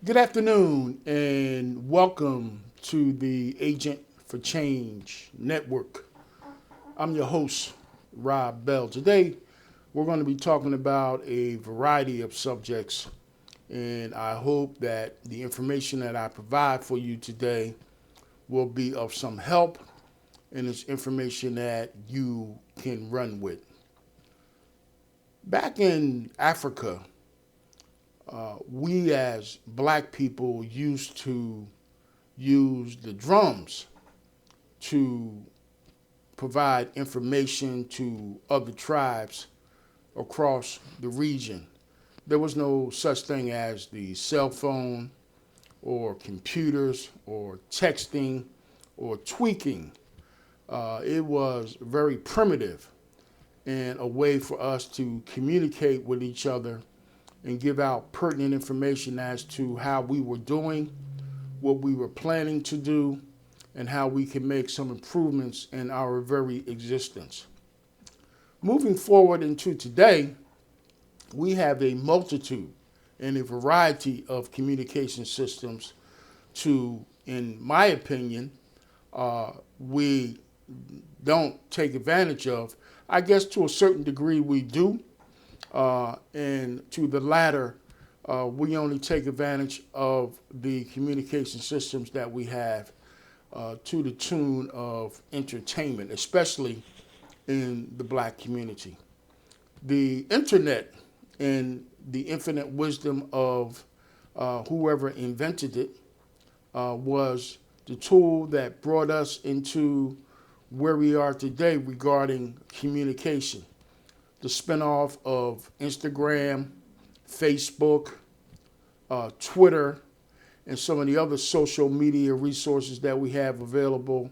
Good afternoon and welcome to the Agent for Change Network. I'm your host, Rob Bell. Today, we're going to be talking about a variety of subjects, and I hope that the information that I provide for you today will be of some help and it's information that you can run with. Back in Africa, we as black people used to use the drums to provide information to other tribes across the region. There was no such thing as the cell phone or computers or texting or tweaking. It was very primitive and a way for us to communicate with each other and give out pertinent information as to how we were doing, what we were planning to do, and how we can make some improvements in our very existence. Moving forward into today, we have a multitude and a variety of communication systems to, in my opinion, we don't take advantage of. I guess to a certain degree we do, and to the latter, we only take advantage of the communication systems that we have to the tune of entertainment, especially in the black community. The internet and the infinite wisdom of whoever invented it was the tool that brought us into where we are today regarding communication. The spinoff of Instagram, Facebook, Twitter, and some of the other social media resources that we have available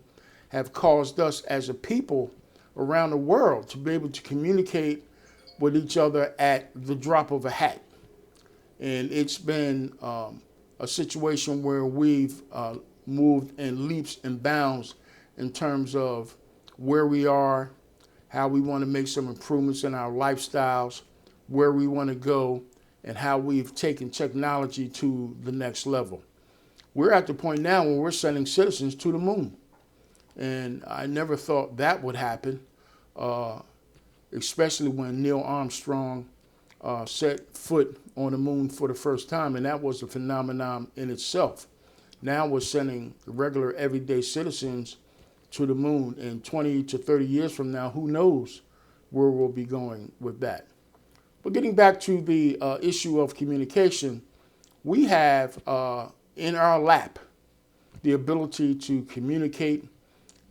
have caused us as a people around the world to be able to communicate with each other at the drop of a hat. And it's been a situation where we've moved in leaps and bounds in terms of where we are, how we want to make some improvements in our lifestyles, where we want to go, and how we've taken technology to the next level. We're at the point now where we're sending citizens to the moon. And I never thought that would happen, especially when Neil Armstrong set foot on the moon for the first time, and that was a phenomenon in itself. Now we're sending regular everyday citizens to the moon. In 20 to 30 years from now, who knows where we'll be going with that. But getting back to the issue of communication, we have in our lap the ability to communicate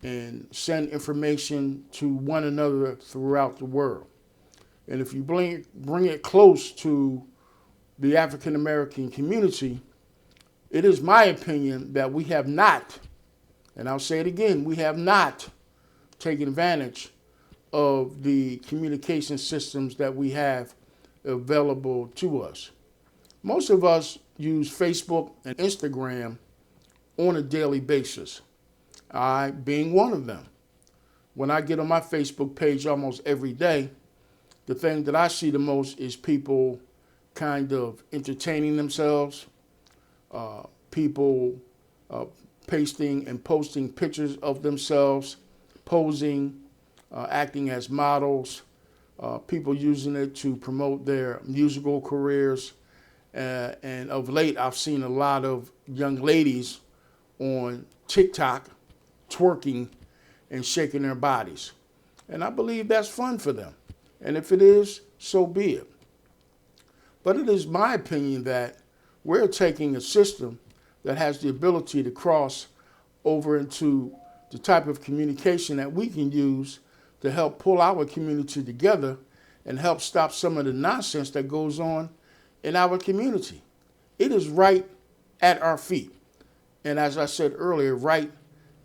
and send information to one another throughout the world. And if you bring it close to the African American community, it is my opinion that we have not, and I'll say it again, we have not taken advantage of the communication systems that we have available to us. Most of us use Facebook and Instagram on a daily basis, I being one of them. When I get on my Facebook page almost every day, the thing that I see the most is people kind of entertaining themselves, people pasting and posting pictures of themselves, posing, acting as models, people using it to promote their musical careers. And of late, I've seen a lot of young ladies on TikTok twerking and shaking their bodies. And I believe that's fun for them. And if it is, so be it. But it is my opinion that we're taking a system that has the ability to cross over into the type of communication that we can use to help pull our community together and help stop some of the nonsense that goes on in our community. It is right at our feet. And as I said earlier, right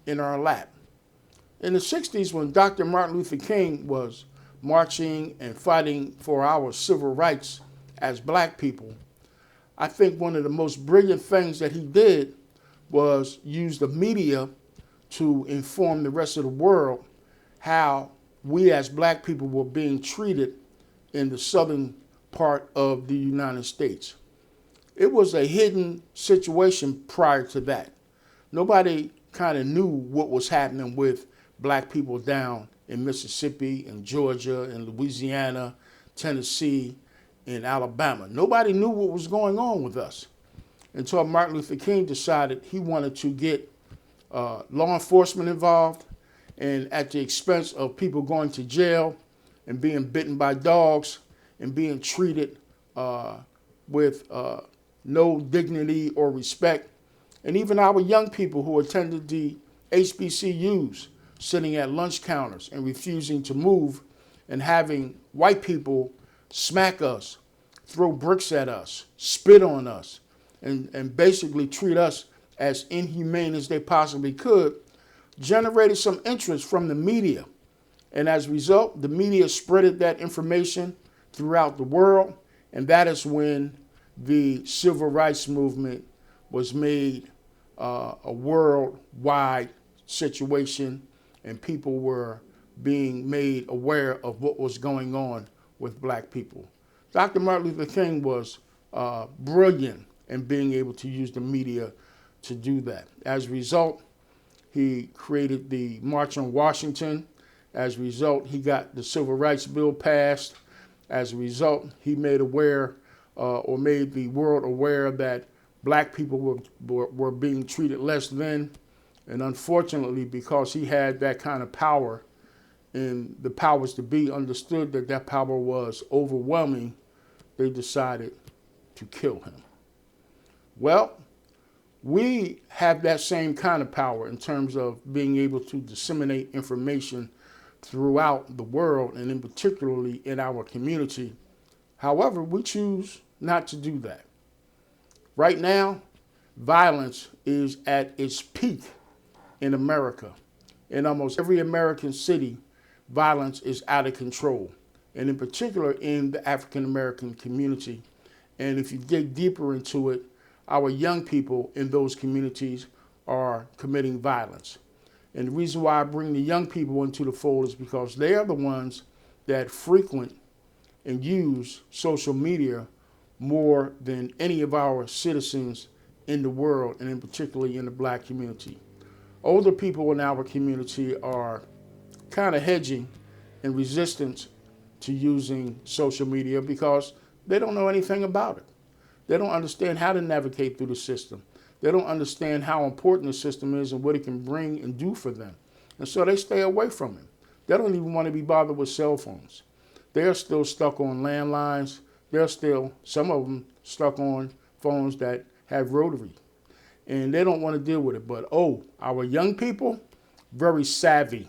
in our lap. In the 60s, when Dr. Martin Luther King was marching and fighting for our civil rights as black people, I think one of the most brilliant things that he did was use the media to inform the rest of the world how we as black people were being treated in the southern part of the United States. it was a hidden situation prior to that. Nobody kind of knew what was happening with black people down in Mississippi and Georgia and Louisiana, Tennessee, and Alabama. Nobody knew what was going on with us until Martin Luther King decided he wanted to get law enforcement involved, and at the expense of people going to jail and being bitten by dogs and being treated with no dignity or respect. And even our young people who attended the HBCUs sitting at lunch counters and refusing to move and having white people smack us, throw bricks at us, spit on us, and basically treat us as inhumane as they possibly could, generated some interest from the media. And as a result, the media spreaded that information throughout the world, and that is when the civil rights movement was made a worldwide situation, and people were being made aware of what was going on with black people. Dr. Martin Luther King was brilliant in being able to use the media to do that. As a result, he created the March on Washington. As a result, he got the Civil Rights Bill passed. As a result, he made made the world aware that black people were being treated less than. And unfortunately, because he had that kind of power, and the powers to be understood that that power was overwhelming, they decided to kill him. Well, we have that same kind of power in terms of being able to disseminate information throughout the world, and in particularly in our community. However, we choose not to do that. Right now, violence is at its peak in America. In almost every American city, violence is out of control, and in particular in the African American community. And if you dig deeper into it, our young people in those communities are committing violence. And the reason why I bring the young people into the fold is because they are the ones that frequent and use social media more than any of our citizens in the world, and in particularly in the black community. Older people in our community are kind of hedging and resistant to using social media because they don't know anything about it. They don't understand how to navigate through the system. They don't understand how important the system is and what it can bring and do for them. And so they stay away from it. They don't even want to be bothered with cell phones. They're still stuck on landlines. They're still, some of them, stuck on phones that have rotary. And they don't want to deal with it. But, our young people, very savvy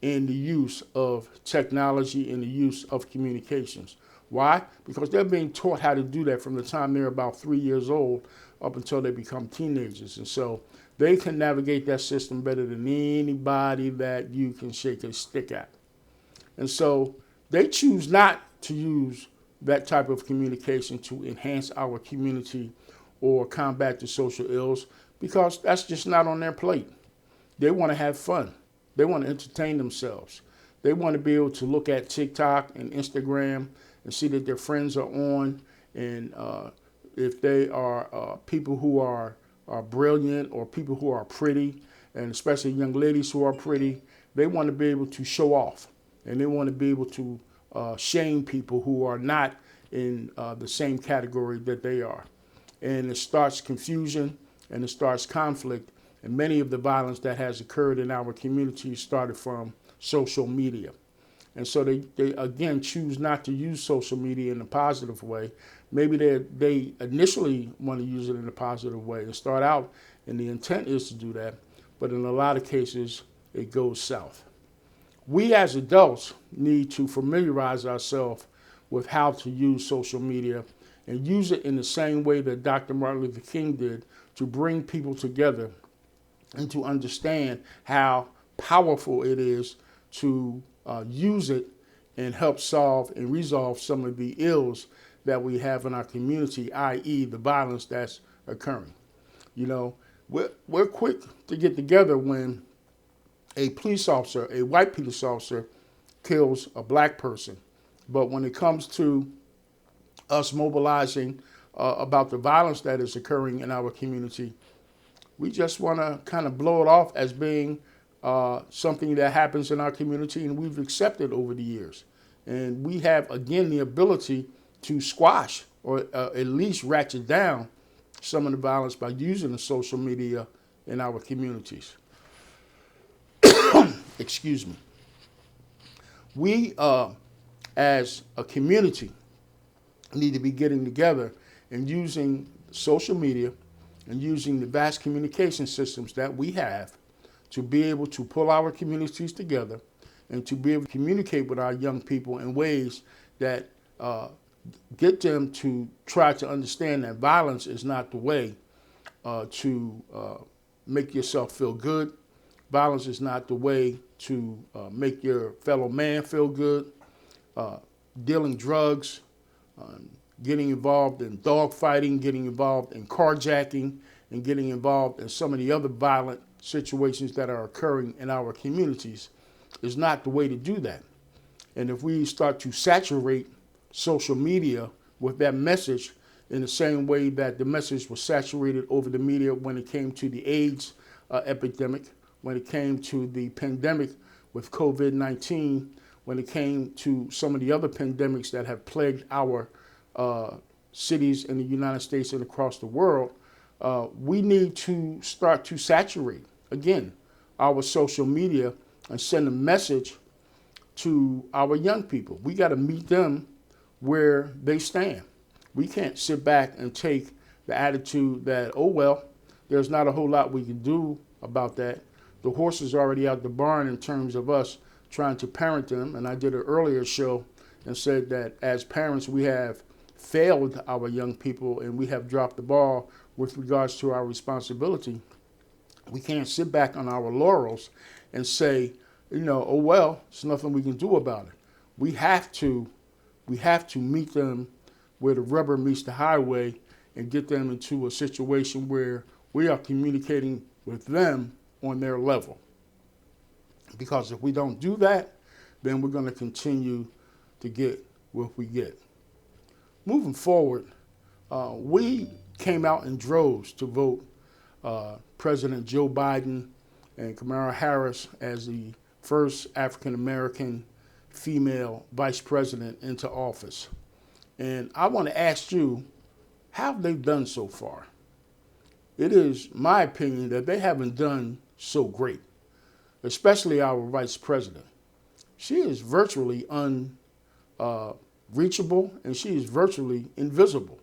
in the use of technology and the use of communications. Why? Because they're being taught how to do that from the time they're about 3 years old up until they become teenagers. And so they can navigate that system better than anybody that you can shake a stick at. And so they choose not to use that type of communication to enhance our community or combat the social ills, because that's just not on their plate. They want to have fun. They want to entertain themselves. They want to be able to look at TikTok and Instagram and see that their friends are on, and if they are people who are brilliant or people who are pretty, and especially young ladies who are pretty, they want to be able to show off, and they want to be able to shame people who are not in the same category that they are. And it starts confusion and it starts conflict, and many of the violence that has occurred in our community started from social media. And so they again choose not to use social media in a positive way. Maybe they initially want to use it in a positive way and start out, and the intent is to do that, but in a lot of cases, it goes south. We as adults need to familiarize ourselves with how to use social media and use it in the same way that Dr. Martin Luther King did, to bring people together and to understand how powerful it is to use it and help solve and resolve some of the ills that we have in our community, i.e. the violence that's occurring. You know, we're quick to get together when a police officer, a white police officer, kills a black person. But when it comes to us mobilizing about the violence that is occurring in our community. We just want to kind of blow it off as being something that happens in our community, and we've accepted over the years. And we have, again, the ability to squash or at least ratchet down some of the violence by using the social media in our communities. Excuse me. We, as a community, need to be getting together and using social media and using the vast communication systems that we have to be able to pull our communities together and to be able to communicate with our young people in ways that get them to try to understand that violence is not the way to make yourself feel good. Violence is not the way to make your fellow man feel good. Dealing drugs, getting involved in dog fighting, getting involved in carjacking, and getting involved in some of the other violent situations that are occurring in our communities is not the way to do that. And if we start to saturate social media with that message in the same way that the message was saturated over the media when it came to the AIDS epidemic, when it came to the pandemic with COVID-19, when it came to some of the other pandemics that have plagued our cities in the United States and across the world, we need to start to saturate, again, our social media and send a message to our young people. We got to meet them where they stand. We can't sit back and take the attitude that, oh, well, there's not a whole lot we can do about that. The horse is already out the barn in terms of us trying to parent them. And I did an earlier show and said that as parents, we have failed our young people and we have dropped the ball with regards to our responsibility. We can't sit back on our laurels and say, oh, well, there's nothing we can do about it. We have to meet them where the rubber meets the highway and get them into a situation where we are communicating with them on their level. Because if we don't do that, then we're going to continue to get what we get. Moving forward, we came out in droves to vote President Joe Biden and Kamala Harris as the first African-American female vice president into office. And I want to ask you, how have they done so far? It is my opinion that they haven't done so great, especially our vice president. She is virtually unreachable and she is virtually invisible.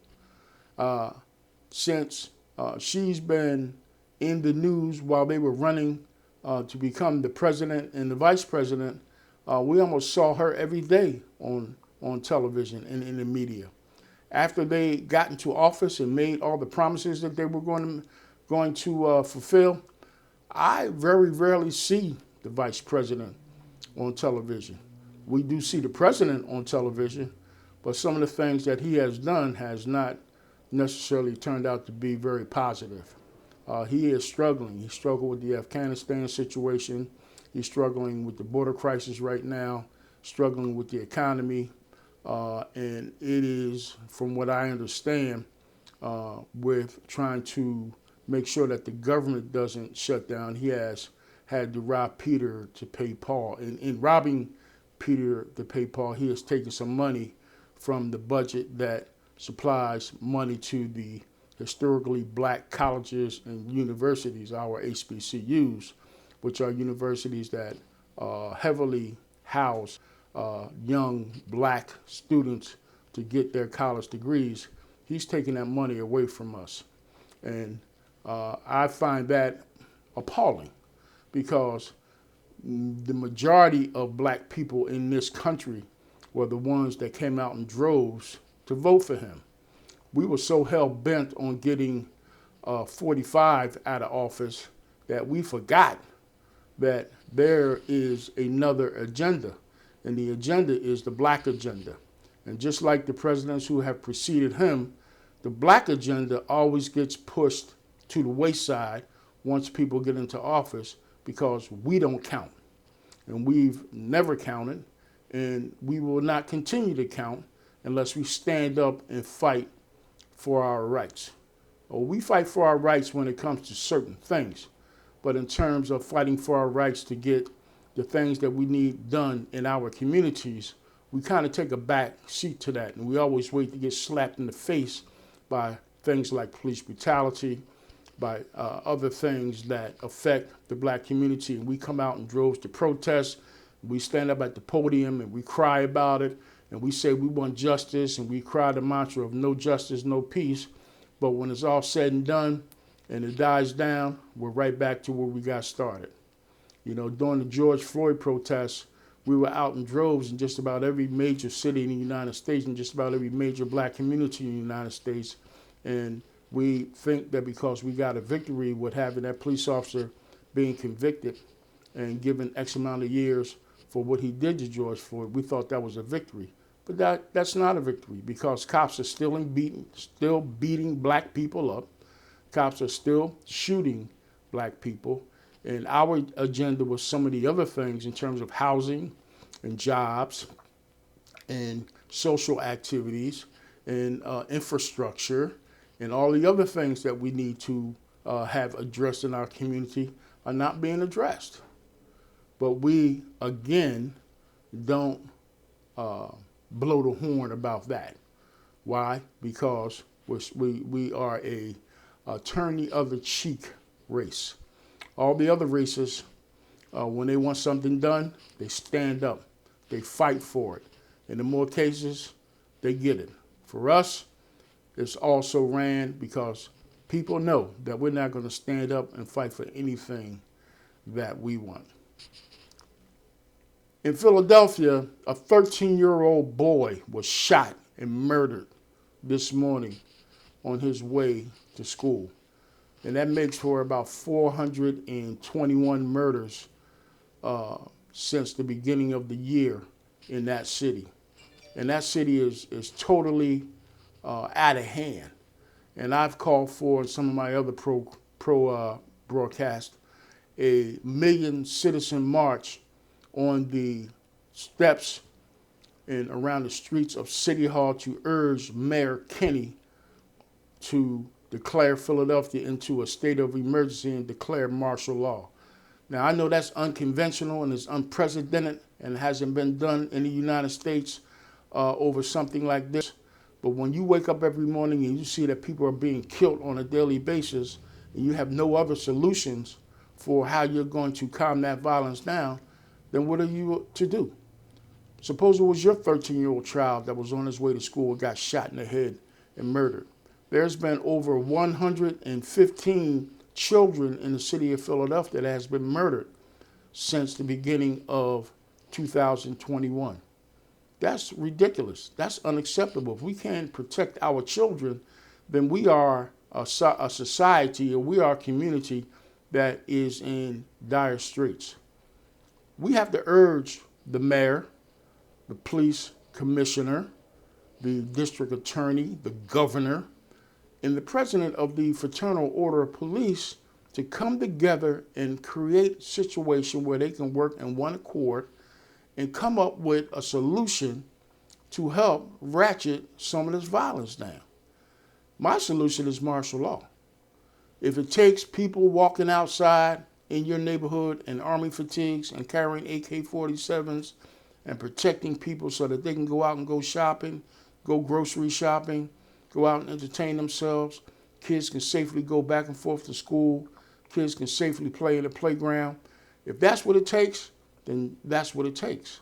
Since she's been in the news while they were running to become the president and the vice president, we almost saw her every day on television and in the media. After they got into office and made all the promises that they were going to fulfill, I very rarely see the vice president on television. We do see the president on television, but some of the things that he has done has not necessarily turned out to be very positive. He is struggling. He struggled with the Afghanistan situation. He's struggling with the border crisis right now, struggling with the economy. And it is, from what I understand, with trying to make sure that the government doesn't shut down, he has had to rob Peter to pay Paul. And in robbing Peter to pay Paul, he has taken some money from the budget that supplies money to the historically black colleges and universities, our HBCUs, which are universities that heavily house young black students to get their college degrees. He's taking that money away from us. And I find that appalling because the majority of black people in this country were the ones that came out in droves to vote for him. We were so hell-bent on getting 45 out of office that we forgot that there is another agenda, and the agenda is the black agenda. And just like the presidents who have preceded him, the black agenda always gets pushed to the wayside once people get into office because we don't count. And we've never counted, and we will not continue to count unless we stand up and fight for our rights. Well, we fight for our rights when it comes to certain things, but in terms of fighting for our rights to get the things that we need done in our communities, we kind of take a back seat to that, and we always wait to get slapped in the face by things like police brutality, by other things that affect the black community, and we come out in droves to protest. We stand up at the podium and we cry about it, and we say we want justice, and we cry the mantra of no justice, no peace. But when it's all said and done and it dies down, we're right back to where we got started. You know, during the George Floyd protests, we were out in droves in just about every major city in the United States and just about every major black community in the United States. And we think that because we got a victory with having that police officer being convicted and given X amount of years for what he did to George Floyd, we thought that was a victory. But that's not a victory, because cops are still beating black people up. Cops are still shooting black people. And our agenda was some of the other things in terms of housing and jobs and social activities and infrastructure and all the other things that we need to have addressed in our community are not being addressed. But we, again, don't blow the horn about that. Why? Because we are a turn the other cheek race. All the other races, when they want something done, they stand up, they fight for it. And in more cases, they get it. For us, it's also ran because people know that we're not going to stand up and fight for anything that we want. In Philadelphia, a 13-year-old boy was shot and murdered this morning on his way to school. And that makes for about 421 murders since the beginning of the year in that city. And that city is totally out of hand. And I've called for, in some of my other broadcasts, a million citizen march on the steps and around the streets of City Hall to urge Mayor Kenney to declare Philadelphia into a state of emergency and declare martial law. Now, I know that's unconventional and it's unprecedented and hasn't been done in the United States over something like this. But when you wake up every morning and you see that people are being killed on a daily basis and you have no other solutions for how you're going to calm that violence down, then what are you to do? Suppose it was your 13-year-old child that was on his way to school and got shot in the head and murdered. There's been over 115 children in the city of Philadelphia that has been murdered since the beginning of 2021. That's ridiculous. That's unacceptable. If we can't protect our children, then we are a society, or we are a community that is in dire straits. We have to urge the mayor, the police commissioner, the district attorney, the governor, and the president of the Fraternal Order of Police to come together and create a situation where they can work in one accord and come up with a solution to help ratchet some of this violence down. My solution is martial law. If it takes people walking outside in your neighborhood in army fatigues and carrying AK-47s and protecting people so that they can go out and go shopping, go grocery shopping, go out and entertain themselves, kids can safely go back and forth to school, kids can safely play in the playground. If that's what it takes, then that's what it takes.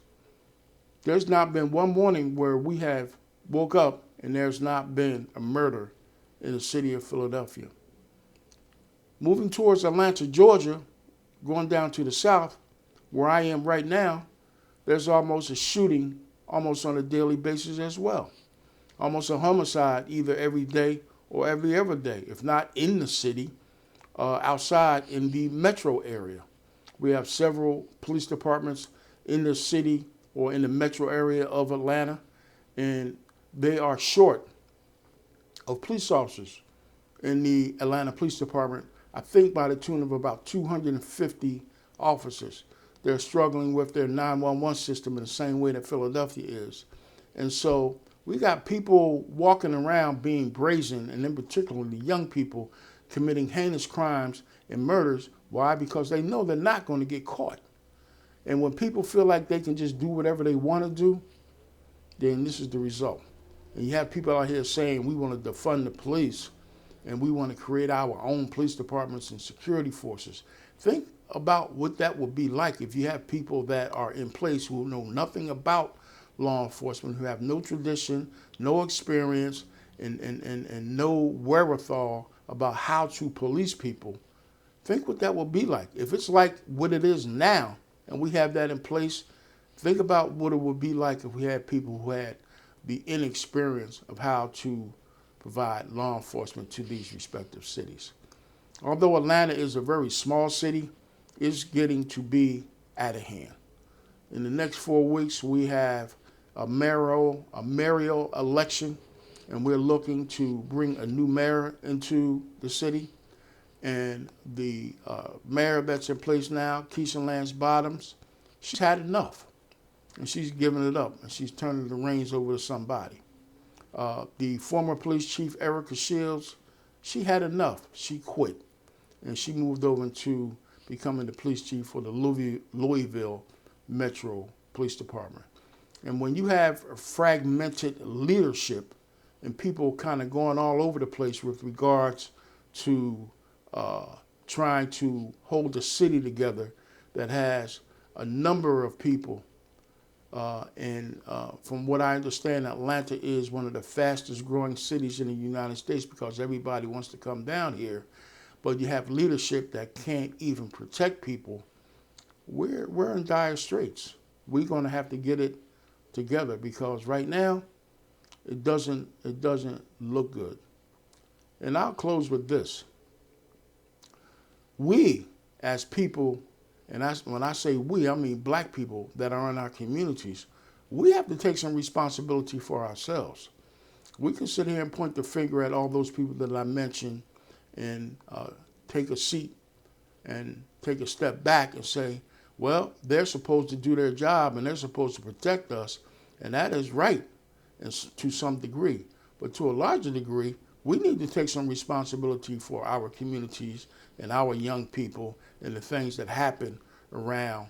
There's not been one morning where we have woke up and there's not been a murder in the city of Philadelphia. Moving towards Atlanta, Georgia, going down to the south, where I am right now, there's almost a shooting almost on a daily basis as well. Almost a homicide either every day or every other day, if not in the city, outside in the metro area. We have several police departments in the city or in the metro area of Atlanta, and they are short of police officers in the Atlanta Police Department, I think by the tune of about 250 officers. They're struggling with their 911 system in the same way that Philadelphia is. And so We got people walking around being brazen, and in particular the young people committing heinous crimes and murders. Why? Because they know they're not going to get caught. And when people feel like they can just do whatever they want to do, then this is the result. And you have people out here saying we want to defund the police and we want to create our own police departments and security forces. Think about what that would be like if you have people that are in place who know nothing about law enforcement, who have no tradition, no experience, and no wherewithal about how to police people. Think what that would be like. If it's like what it is now and we have that in place, think about what it would be like if we had people who had the inexperience of how to provide law enforcement to these respective cities. Although Atlanta is a very small city, it's getting to be out of hand. In the next 4 weeks, we have a mayoral election, and we're looking to bring a new mayor into the city. And the mayor that's in place now, Keisha Lance Bottoms, she's had enough. And she's giving it up, and she's turning the reins over to somebody. The former police chief, Erica Shields, she had enough. She quit, and she moved over into becoming the police chief for the Louisville Metro Police Department. And when you have fragmented leadership and people kind of going all over the place with regards to trying to hold a city together that has a number of people, from what I understand, Atlanta is one of the fastest growing cities in the United States because everybody wants to come down here, but you have leadership that can't even protect people. We're in dire straits. We're going to have to get it together because right now it doesn't look good. And I'll close with this. We as people, and when I say we, I mean black people that are in our communities, we have to take some responsibility for ourselves. We can sit here and point the finger at all those people that I mentioned and take a seat and take a step back and say, well, they're supposed to do their job and they're supposed to protect us, and that is right to some degree. But to a larger degree, we need to take some responsibility for our communities and our young people and the things that happen around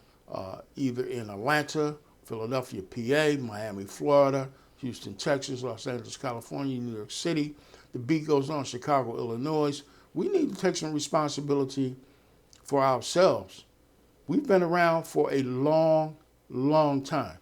either in Atlanta, Philadelphia, PA, Miami, Florida, Houston, Texas, Los Angeles, California, New York City. The beat goes on, Chicago, Illinois. We need to take some responsibility for ourselves. We've been around for a long, long time.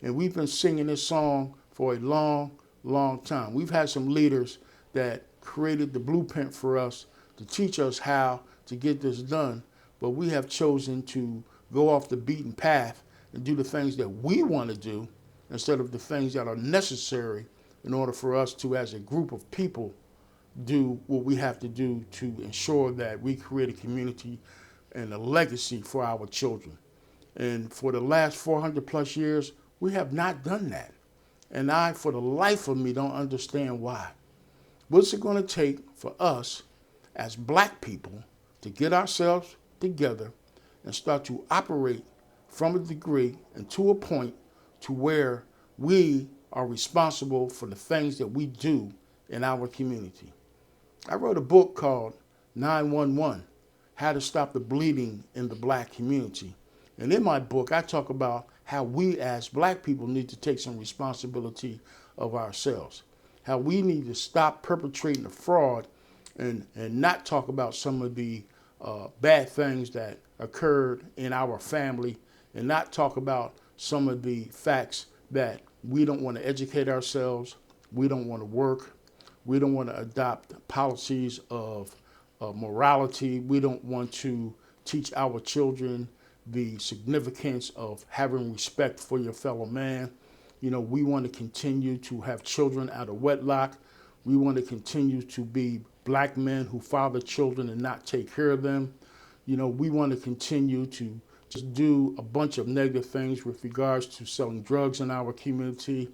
And we've been singing this song for a long, long time. We've had some leaders that created the blueprint for us to teach us how to get this done, but we have chosen to go off the beaten path and do the things that we want to do instead of the things that are necessary in order for us to, as a group of people, do what we have to do to ensure that we create a community and a legacy for our children. And for the last 400 plus years, we have not done that. And I, for the life of me, don't understand why. What's it going to take for us as black people to get ourselves together and start to operate from a degree and to a point to where we are responsible for the things that we do in our community? I wrote a book called 911, How to Stop the Bleeding in the Black Community. And in my book, I talk about how we as black people need to take some responsibility of ourselves, how we need to stop perpetrating the fraud and not talk about some of the bad things that occurred in our family and not talk about some of the facts that we don't want to educate ourselves, we don't want to work, we don't want to adopt policies of morality, we don't want to teach our children the significance of having respect for your fellow man. You know, we want to continue to have children out of wedlock. We want to continue to be black men who father children and not take care of them. You know, we want to continue to just do a bunch of negative things with regards to selling drugs in our community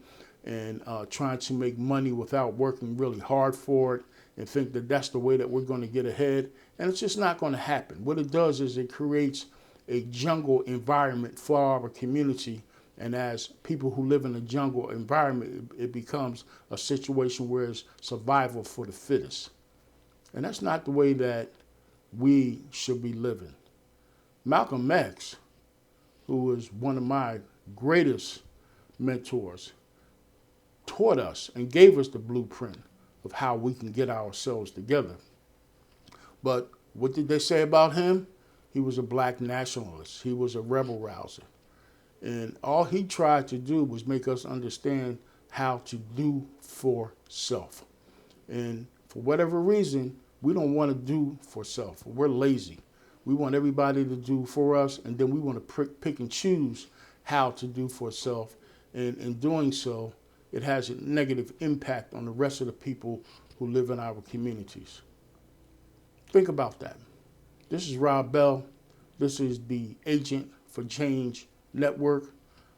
and trying to make money without working really hard for it and think that that's the way that we're going to get ahead. And it's just not going to happen. What it does is it creates a jungle environment for our community, And as people who live in a jungle environment, it becomes a situation where it's survival for the fittest. And that's not the way that we should be living. Malcolm X, who was one of my greatest mentors, taught us and gave us the blueprint of how we can get ourselves together. But what did they say about him? He was a black nationalist. He was a rebel rouser. And all he tried to do was make us understand how to do for self. And for whatever reason, we don't want to do for self. We're lazy. We want everybody to do for us, and then we want to pick and choose how to do for self. And in doing so, it has a negative impact on the rest of the people who live in our communities. Think about that. This is Rob Bell. This is the Agent for Change Network.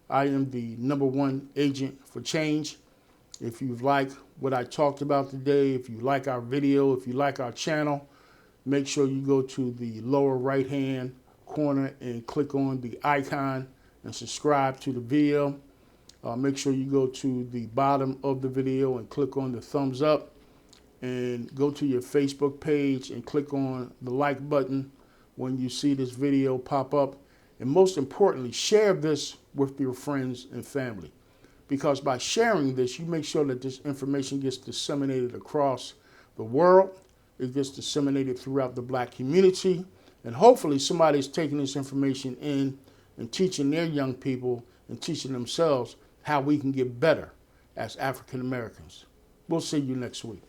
I am the #1 agent for change. If you like what I talked about today, if you like our video, if you like our channel, make sure you go to the lower right-hand corner and click on the icon and subscribe to the video. Make sure you go to the bottom of the video and click on the thumbs up, and go to your Facebook page and click on the like button when you see this video pop up. And most importantly, share this with your friends and family, because by sharing this, you make sure that this information gets disseminated across the world. It gets disseminated throughout the black community, and hopefully somebody's taking this information in and teaching their young people and teaching themselves how we can get better as African Americans. We'll see you next week.